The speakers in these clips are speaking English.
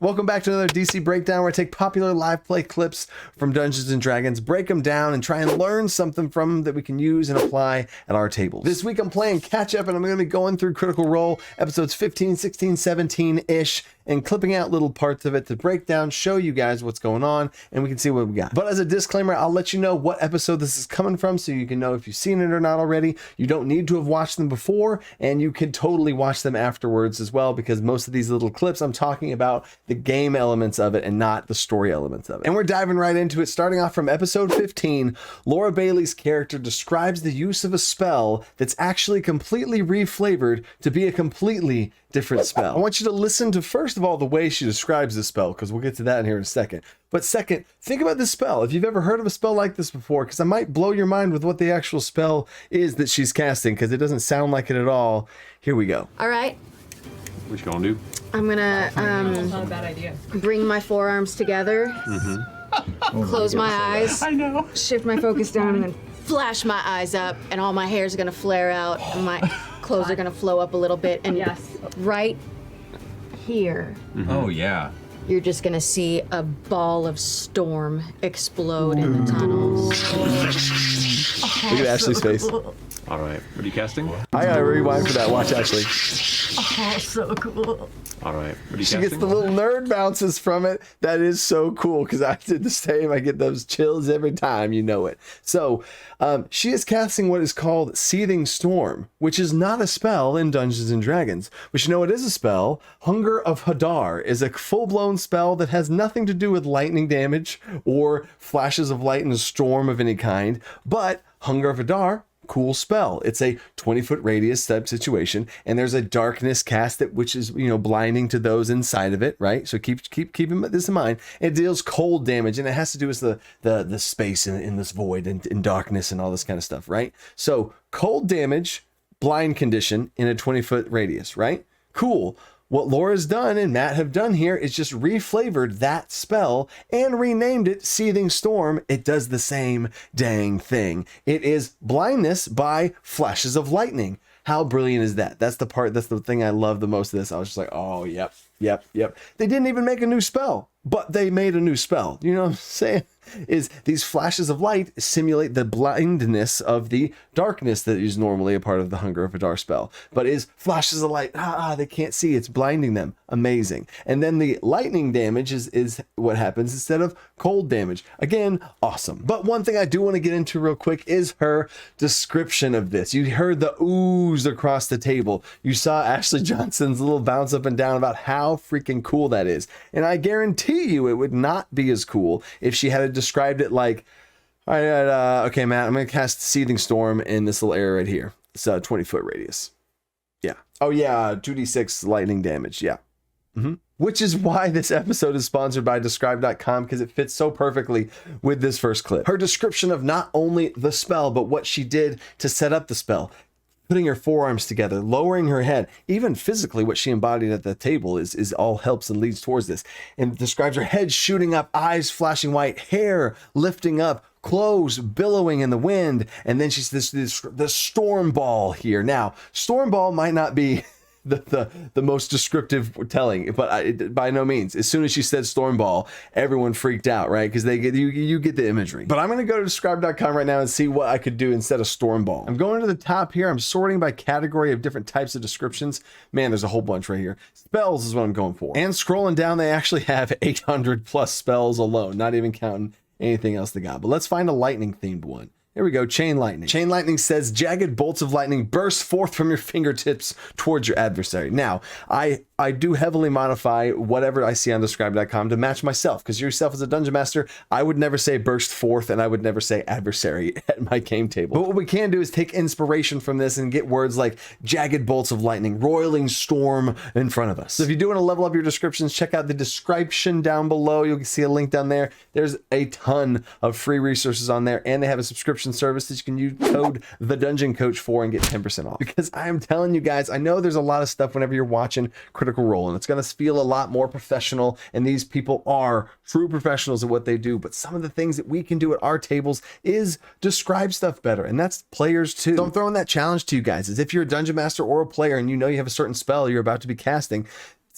Welcome back to another DC Breakdown, where I take popular live play clips from Dungeons & Dragons, break them down, and try and learn something from them that we can use and apply at our tables. This week I'm playing Catch Up, and I'm going to be going through Critical Role, episodes 15, 16, 17-ish, and clipping out little parts of it to break down, show you guys what's going on, and we can see what we got. But as a disclaimer, I'll let you know what episode this is coming from so you can know if you've seen it or not already. You don't need to have watched them before, and you can totally watch them afterwards as well, because most of these little clips I'm talking about the game elements of it and not the story elements of it. And we're diving right into it, starting off from episode 15. Laura Bailey's character describes the use of a spell that's actually completely reflavored to be a completely different spell. I want you to listen to, first of all, the way she describes the spell, because we'll get to that in here in a second. But second, think about this spell. If you've ever heard of a spell like this before, because I might blow your mind with what the actual spell is that she's casting, because it doesn't sound like it at all. Here we go. All right. What you gonna do? I'm gonna Not a bad idea. bring my forearms together, close my eyes, I know. shift my focus down, and then flash my eyes up, and all my hair's gonna flare out, and my clothes are gonna flow up a little bit, and Yes. right here, Oh, yeah. you're just gonna see a ball of storm explode in the tunnels. Look at Ashley's face. All right. What are you casting? I gotta rewind for that. Watch Ashley. Oh, so cool. All right. What are you She casting? gets the little nerd bounces from it. That is so cool, because I did the same. I get those chills every time, you know it. So she is casting what is called Seething Storm, which is not a spell in Dungeons & Dragons. But you know what is a spell? Hunger of Hadar is a full-blown spell that has nothing to do with lightning damage or flashes of light and a storm of any kind. But Hunger of Hadar, cool spell. It's a 20-foot radius type situation, and there's a darkness cast that which is, you know, blinding to those inside of it, right? So keep this in mind. It deals cold damage, and it has to do with the space in this void and in darkness and all this kind of stuff, right? So cold damage, blind condition in a 20-foot radius, right? Cool. What Laura's done and Matt have done here is just reflavored that spell and renamed it Seething Storm. It does the same dang thing. It is blindness by flashes of lightning. How brilliant is that? That's the thing I love the most of this. I was just like, oh, yep. They didn't even make a new spell, but they made a new spell. You know what I'm saying? Is these flashes of light simulate the blindness of the darkness that is normally a part of the Hunger of Hadar spell, but is flashes of light. They can't see. It's blinding them. Amazing. And then the lightning damage is what happens instead of cold damage. Again, awesome. But one thing I do want to get into real quick is her description of this. You heard the ooze across the table. You saw Ashley Johnson's little bounce up and down about how freaking cool that is. And I guarantee you it would not be as cool if she had described it like, all right, okay, Matt, I'm going to cast Seething Storm in this little area right here. It's a 20-foot radius. Yeah. Oh, yeah, 2d6 lightning damage. Yeah. Which is why this episode is sponsored by dScryb.com, because it fits so perfectly with this first clip. Her description of not only the spell, but what she did to set up the spell. Putting her forearms together, lowering her head, even physically what she embodied at the table is all helps and leads towards this. And describes her head shooting up, eyes flashing white, hair lifting up, clothes billowing in the wind. And then she's the storm ball here. Now, storm ball might not be the most descriptive telling, but by no means. As soon as she said storm ball, everyone freaked out, right? Because they get you get the imagery. But I'm going to go to dScryb.com right now and see what I could do instead of storm ball. I'm going to the top here. I'm sorting by category of different types of descriptions. Man, there's a whole bunch right here. Spells is what I'm going for. And scrolling down, they actually have 800 plus spells alone, not even counting anything else they got. But let's find a lightning themed one. Here we go, Chain Lightning. Chain Lightning says, jagged bolts of lightning burst forth from your fingertips towards your adversary. Now, I do heavily modify whatever I see on dScryb.com to match myself, because yourself as a dungeon master, I would never say burst forth, and I would never say adversary at my game table. But what we can do is take inspiration from this and get words like jagged bolts of lightning, roiling storm in front of us. So if you do want to level up your descriptions, check out the description down below. You'll see a link down there. There's a ton of free resources on there, and they have a subscription service that you can use code the Dungeon Coach for and get 10% off. Because I am telling you guys, I know there's a lot of stuff whenever you're watching Critical Role, and it's going to feel a lot more professional, and these people are true professionals at what they do. But some of the things that we can do at our tables is describe stuff better, and that's players too. So I'm throwing that challenge to you guys, is if you're a dungeon master or a player and you know you have a certain spell you're about to be casting,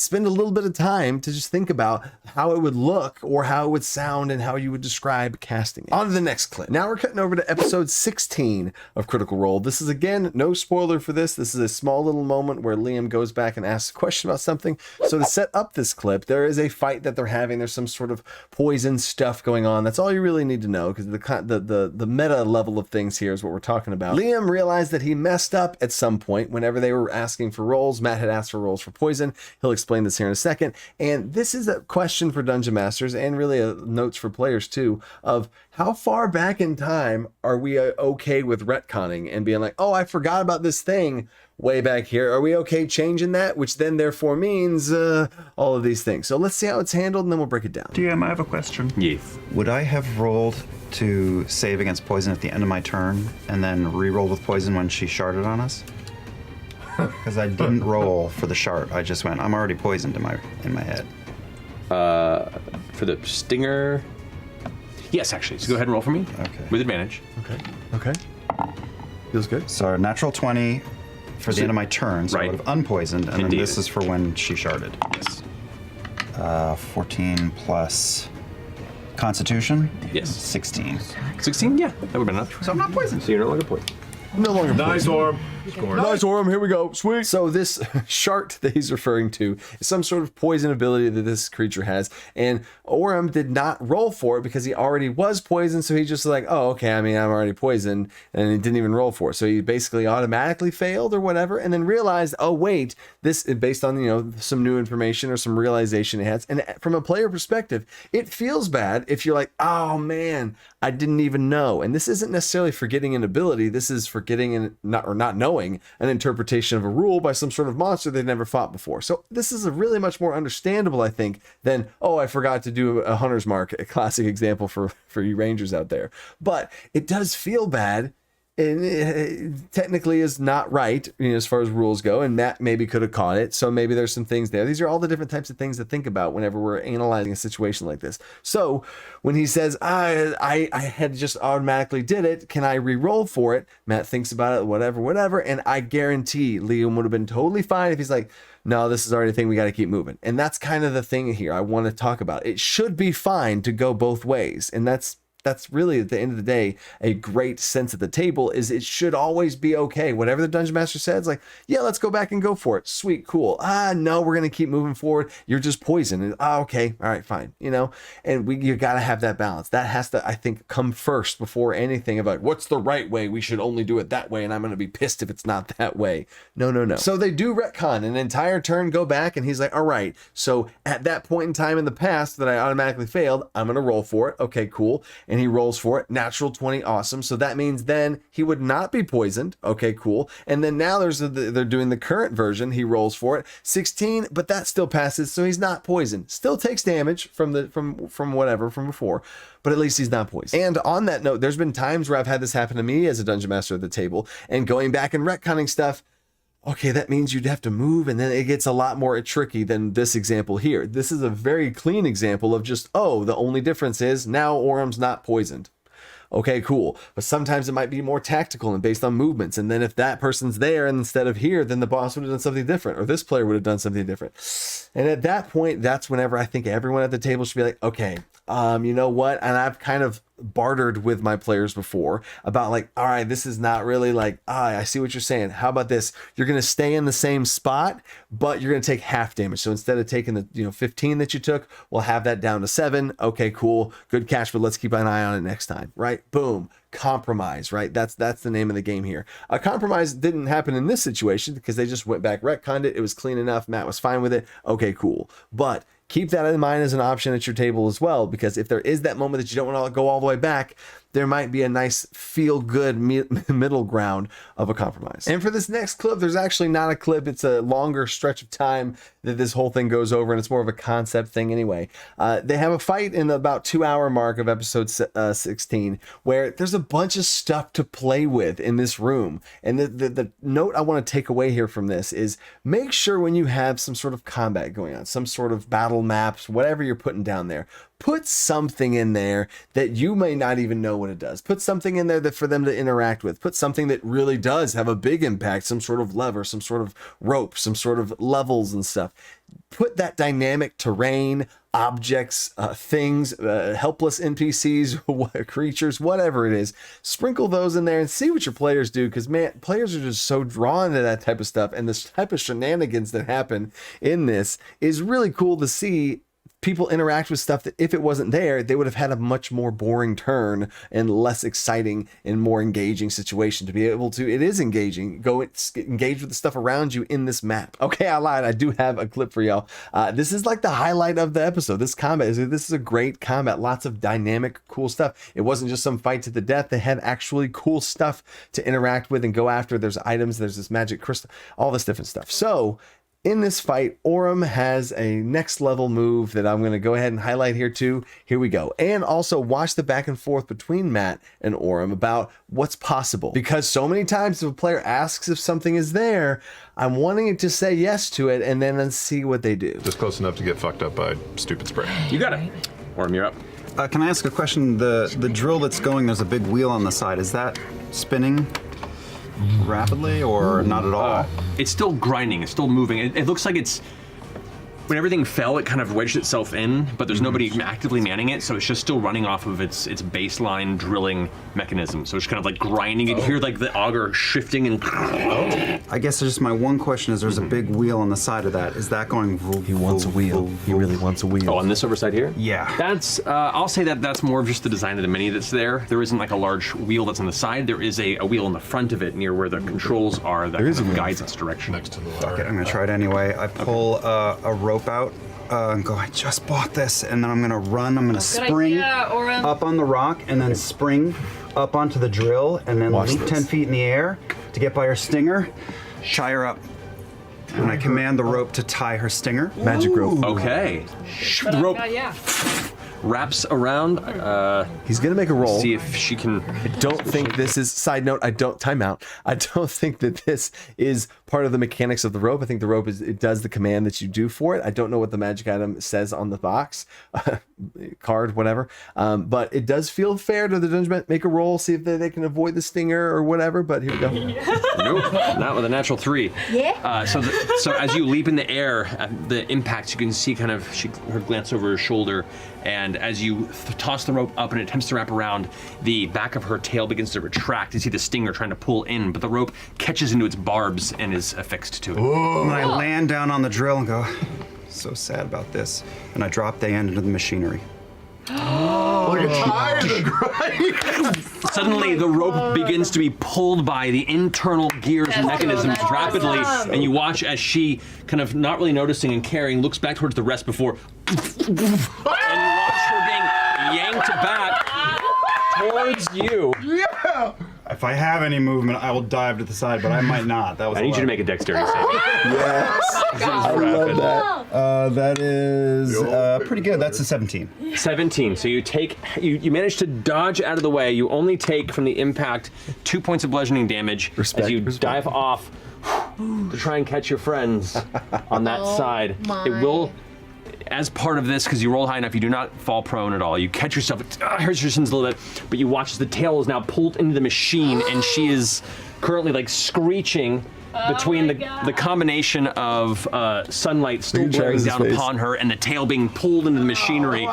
spend a little bit of time to just think about how it would look or how it would sound and how you would describe casting it. On to the next clip. Now we're cutting over to episode 16 of Critical Role. This is, again, no spoiler for this. This is a small little moment where Liam goes back and asks a question about something. So to set up this clip, there is a fight that they're having. There's some sort of poison stuff going on. That's all you really need to know, because the meta level of things here is what we're talking about. Liam realized that he messed up at some point whenever they were asking for rolls. Matt had asked for rolls for poison. He'll explain this here in a second. And this is a question for Dungeon Masters, and really notes for players too, of how far back in time are we okay with retconning and being like, oh, I forgot about this thing way back here. Are we okay changing that? Which then therefore means all of these things. So let's see how it's handled, and then we'll break it down. DM, I have a question. Yes. Would I have rolled to save against poison at the end of my turn and then re-rolled with poison when she sharded on us? Because I didn't roll for the shard. I just went, I'm already poisoned in my head. For the stinger. Yes, actually. So go ahead and roll for me. Okay. With advantage. Okay. Feels good. So natural 20 for the end of my turn, so I Right. would have unpoisoned, and Indeed. then this is for when she sharded. Yes. 14 plus Constitution? Yes. 16. 16? Yeah, that would have been enough. So I'm not poisoned. So you're no longer poisoned. No longer Nice orb. Nice Orem, here we go. Sweet. So this shart that he's referring to is some sort of poison ability that this creature has, and Orem did not roll for it because he already was poisoned, so he just like, oh, okay, I mean, I'm already poisoned, and he didn't even roll for it. So he basically automatically failed or whatever, and then realized, oh, wait, this is based on, you know, some new information or some realization it has. And from a player perspective, it feels bad if you're like, oh, man, I didn't even know. And this isn't necessarily forgetting an ability. This is forgetting and not knowing an interpretation of a rule by some sort of monster they've never fought before. So this is a really much more understandable, I think, than, oh, I forgot to do a hunter's mark, a classic example for you rangers out there. But it does feel bad, and it technically is not right, you know, as far as rules go, and Matt maybe could have caught it, so maybe there's some things there. These are all the different types of things to think about whenever we're analyzing a situation like this. So when he says, I had just automatically did it, can I re-roll for it? Matt thinks about it, whatever, and I guarantee Liam would have been totally fine if he's like, no, this is already a thing, we got to keep moving. And that's kind of the thing here I want to talk about. It should be fine to go both ways, and that's really, at the end of the day, a great sense at the table is it should always be okay. Whatever the Dungeon Master says, like, yeah, let's go back and go for it. Sweet, cool. No, we're going to keep moving forward. You're just poisoned. And, okay, all right, fine. You know, and you got to have that balance. That has to, I think, come first before anything about what's the right way. We should only do it that way, and I'm going to be pissed if it's not that way. No. So they do retcon an entire turn, go back, and he's like, all right, so at that point in time in the past that I automatically failed, I'm going to roll for it. Okay, cool. And he rolls for it. Natural 20, awesome. So that means then he would not be poisoned. Okay, cool. And then now they're doing the current version. He rolls for it. 16, but that still passes, so he's not poisoned. Still takes damage from before, but at least he's not poisoned. And on that note, there's been times where I've had this happen to me as a Dungeon Master at the table, and going back and retconning stuff. Okay, that means you'd have to move, and then it gets a lot more tricky than this example here. This is a very clean example of just, oh, the only difference is now Orem's not poisoned. Okay, cool. But sometimes it might be more tactical and based on movements. And then if that person's there instead of here, then the boss would have done something different, or this player would have done something different. And at that point, that's whenever I think everyone at the table should be like, okay, you know what? And I've kind of bartered with my players before about like, all right, this is not really like, I see what you're saying. How about this? You're going to stay in the same spot, but you're going to take half damage. So instead of taking the 15 that you took, we'll have that down to 7. Okay, cool. Good catch, but let's keep an eye on it next time, right? Boom. Compromise, right? That's the name of the game here. A compromise didn't happen in this situation because they just went back, retconned it. It was clean enough. Matt was fine with it. Okay, cool. But keep that in mind as an option at your table as well, because if there is that moment that you don't want to go all the way back, there might be a nice feel-good middle ground of a compromise. And for this next clip, there's actually not a clip. It's a longer stretch of time that this whole thing goes over, and it's more of a concept thing anyway. They have a fight in the about 2-hour mark of episode 16, where there's a bunch of stuff to play with in this room. And the note I want to take away here from this is make sure when you have some sort of combat going on, some sort of battle maps, whatever you're putting down there, put something in there that you may not even know what it does. Put something in there that for them to interact with. Put something that really does have a big impact, some sort of lever, some sort of rope, some sort of levels and stuff. Put that dynamic terrain, objects, things, helpless NPCs, creatures, whatever it is. Sprinkle those in there and see what your players do, because man, players are just so drawn to that type of stuff, and this type of shenanigans that happen in this is really cool to see. People interact with stuff that if it wasn't there, they would have had a much more boring turn and less exciting and more engaging situation to be able to. It is engaging. Go engage with the stuff around you in this map. Okay, I lied. I do have a clip for y'all. This is like the highlight of the episode. This is a great combat. Lots of dynamic, cool stuff. It wasn't just some fight to the death. They had actually cool stuff to interact with and go after. There's items. There's this magic crystal. All this different stuff. So in this fight, Orym has a next level move that I'm going to go ahead and highlight here too. Here we go. And also watch the back and forth between Matt and Orym about what's possible. Because so many times if a player asks if something is there, I'm wanting it to say yes to it and then see what they do. Just close enough to get fucked up by stupid spray. You got it. Orym, you're up. Can I ask a question? The drill that's going, there's a big wheel on the side. Is that spinning rapidly or not at all? It's still grinding. It's still moving. It looks like it's... When everything fell, it kind of wedged itself in, but there's nobody actively manning it, so it's just still running off of its baseline drilling mechanism. So it's kind of like grinding. You hear like the auger shifting and... I guess just my one question is there's a big wheel on the side of that. Is that going... He wants a wheel. He really wants a wheel. Oh, on this overside here? Yeah. That's, I'll say that's more of just the design of the mini that's there. There isn't like a large wheel that's on the side. There is a wheel in the front of it near where the controls are that kind of guides its direction. Next to the Fuck it, I'm gonna try it anyway. I pull a rope out and go, I just bought this, and then I'm gonna run, I'm gonna spring up on the rock, and then spring up onto the drill, and then leap 10 feet in the air to get by her stinger, tie her up. And I command the rope to tie her stinger. Magic rope. Okay. The rope wraps around. He's gonna make a roll. See if she can... I don't think this is, side note, time out. I don't think that this is part of the mechanics of the rope. I think the rope it does the command that you do for it. I don't know what the magic item says on the box, card, whatever. But it does feel fair to the dungeon. Make a roll, see if they can avoid the stinger or whatever, but here we go. Nope, not with a natural 3. Yeah? So as you leap in the air, the impact, you can see kind of her glance over her shoulder, and as you toss the rope up and it attempts to wrap around, the back of her tail begins to retract. You see the stinger trying to pull in, but the rope catches into its barbs and is affixed to it. And I land down on the drill and go, so sad about this. And I drop the end into the machinery. Suddenly, the rope begins to be pulled by the internal gears and mechanisms rapidly, and you watch as she, kind of not really noticing and caring, looks back towards the rest before, and you watch her being yanked back towards you. If I have any movement, I will dive to the side, but I might not. That was I need you to make a dexterity save. Yes. I love that. That is pretty good. That's a 17. 17. So you manage to dodge out of the way. You only take from the impact 2 points of bludgeoning damage as you dive off to try and catch your friends on that side. My. It will, as part of this, because you roll high enough, you do not fall prone at all. You catch yourself, it hurts your shins a little bit, but you watch as the tail is now pulled into the machine, and she is currently like screeching between the combination of sunlight still blaring down upon her and the tail being pulled into the machinery.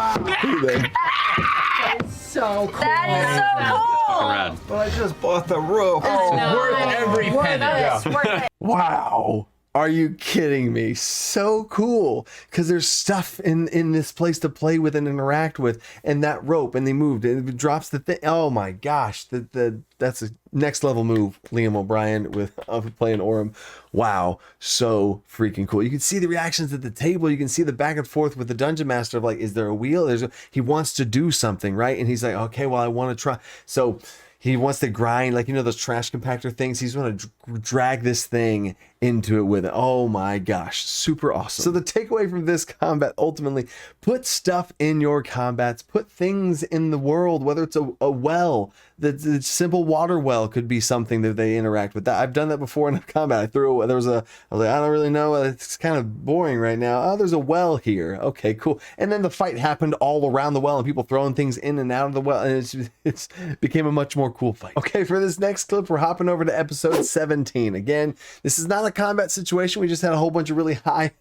So cool. That is so cool. Rad. But I just bought the rope. Worth every penny. Wow. Are you kidding me? So cool. Because there's stuff in this place to play with and interact with. And that rope, and they moved, and it drops the thing. Oh my gosh. That's a next level move, Liam O'Brien, with playing Orym. Wow. So freaking cool. You can see the reactions at the table. You can see the back and forth with the dungeon master of like, is there a wheel? He wants to do something, right? And he's like, okay, well, I want to try. So he wants to grind, like, you know, those trash compactor things. He's going to drag this thing into it with it. Oh my gosh, super awesome. So the takeaway from this combat, ultimately, put stuff in your combats, put things in the world, whether it's a well, the simple water well could be something that they interact with. That I've done that before in a combat. I was like, I don't really know, it's kind of boring right now. Oh, there's a well here. Okay, cool. And then the fight happened all around the well and people throwing things in and out of the well, and it's became a much more cool fight. Okay, for this next clip, we're hopping over to episode 17. Again, this is not a combat situation. We just had a whole bunch of really high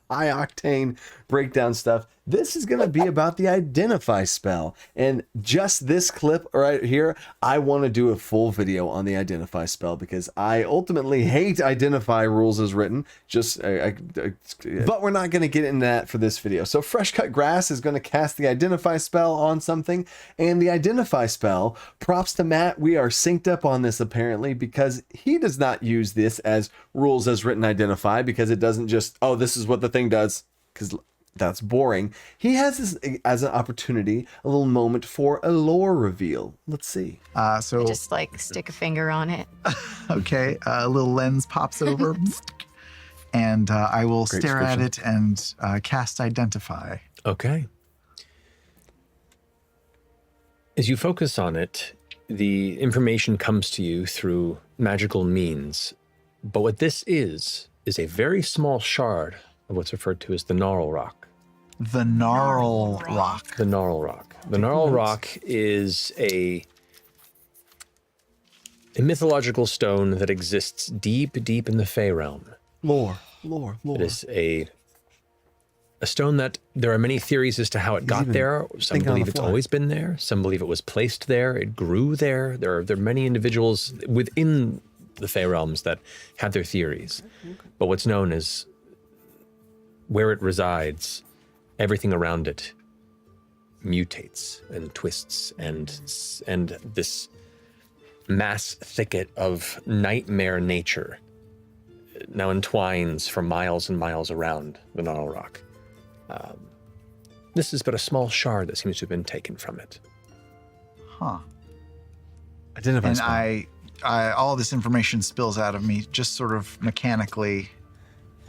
octane breakdown stuff. This is going to be about the identify spell, and just this clip right here, I want to do a full video on the identify spell because I ultimately hate identify rules as written. But we're not going to get into that for this video. So fresh cut grass is going to cast the identify spell on something, and the identify spell, props to Matt, we are synced up on this apparently, because he does not use this as rules as written identify, because it doesn't just, oh, this is what the thing does, because that's boring. He has this as an opportunity, a little moment for a lore reveal. Let's see. So Just like stick a finger on it. okay, a little lens pops over, and I will Great stare at description. it and cast identify. Okay. As you focus on it, the information comes to you through magical means. But what this is a very small shard of what's referred to as the Gnarl Rock. The Gnarl Rock. The Gnarl Rock. The Gnarl Rock is a mythological stone that exists deep, deep in the Fey realm. Lore. It is a stone that there are many theories as to how it got there. Some thinking on believe the it's fly. always been there. Some believe it was placed there. It grew there. There are many individuals within the Fey realms that have their theories. But what's known is where it resides, everything around it mutates and twists, and this mass thicket of nightmare nature now entwines for miles and miles around the Gnarl Rock. This is but a small shard that seems to have been taken from it. Huh. Identify And spell. I all this information spills out of me just sort of mechanically,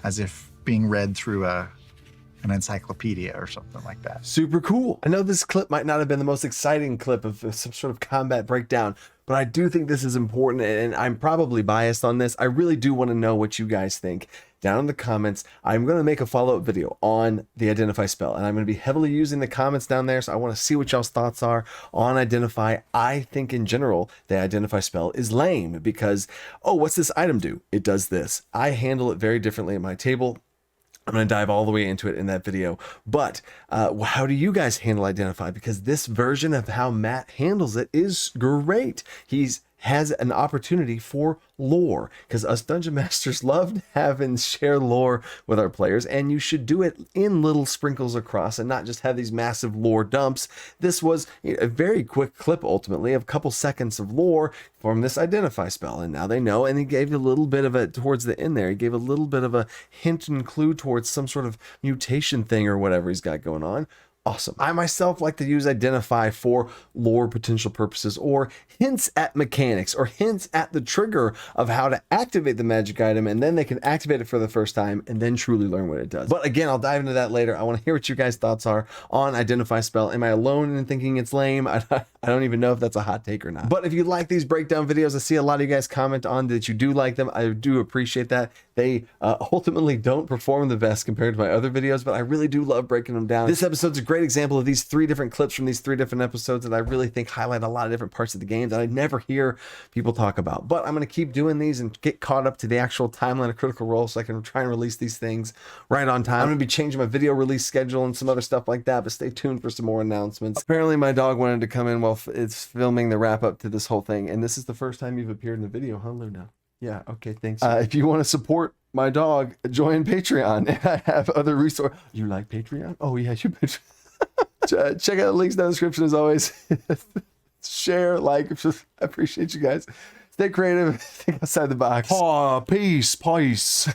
as if being read through an encyclopedia or something like that. Super cool. I know this clip might not have been the most exciting clip of some sort of combat breakdown, but I do think this is important, and I'm probably biased on this. I really do want to know what you guys think. Down in the comments, I'm going to make a follow-up video on the identify spell, and I'm going to be heavily using the comments down there, so I want to see what y'all's thoughts are on identify. I think in general, the identify spell is lame because, oh, what's this item do? It does this. I handle it very differently at my table. I'm going to dive all the way into it in that video. But how do you guys handle identify? Because this version of how Matt handles it is great. Has an opportunity for lore, because us dungeon masters love to have and share lore with our players, and you should do it in little sprinkles across and not just have these massive lore dumps. This was a very quick clip, ultimately, of a couple seconds of lore from this identify spell, and now they know. And he gave a little bit of it towards the end there. He gave a little bit of a hint and clue towards some sort of mutation thing or whatever he's got going on. Awesome. I myself like to use identify for lore potential purposes, or hints at mechanics, or hints at the trigger of how to activate the magic item, and then they can activate it for the first time and then truly learn what it does. But again, I'll dive into that later. I want to hear what you guys' thoughts are on identify spell. Am I alone in thinking it's lame? I don't even know if that's a hot take or not. But if you like these breakdown videos, I see a lot of you guys comment on that you do like them. I do appreciate that. They ultimately don't perform the best compared to my other videos, but I really do love breaking them down. This episode's a great example of these 3 different clips from these 3 different episodes that I really think highlight a lot of different parts of the game that I never hear people talk about. But I'm going to keep doing these and get caught up to the actual timeline of Critical Role so I can try and release these things right on time. I'm going to be changing my video release schedule and some other stuff like that, but stay tuned for some more announcements. Apparently my dog wanted to come in while it's filming the wrap up to this whole thing, and this is the first time you've appeared in the video, huh, Luna? Yeah, okay, thanks. If you want to support my dog, join Patreon, and I have other resources. You like Patreon? Oh yeah, you Patreon. Check out the links down in the description as always. Share, like, I appreciate you guys. Stay creative, think outside the box. Peace.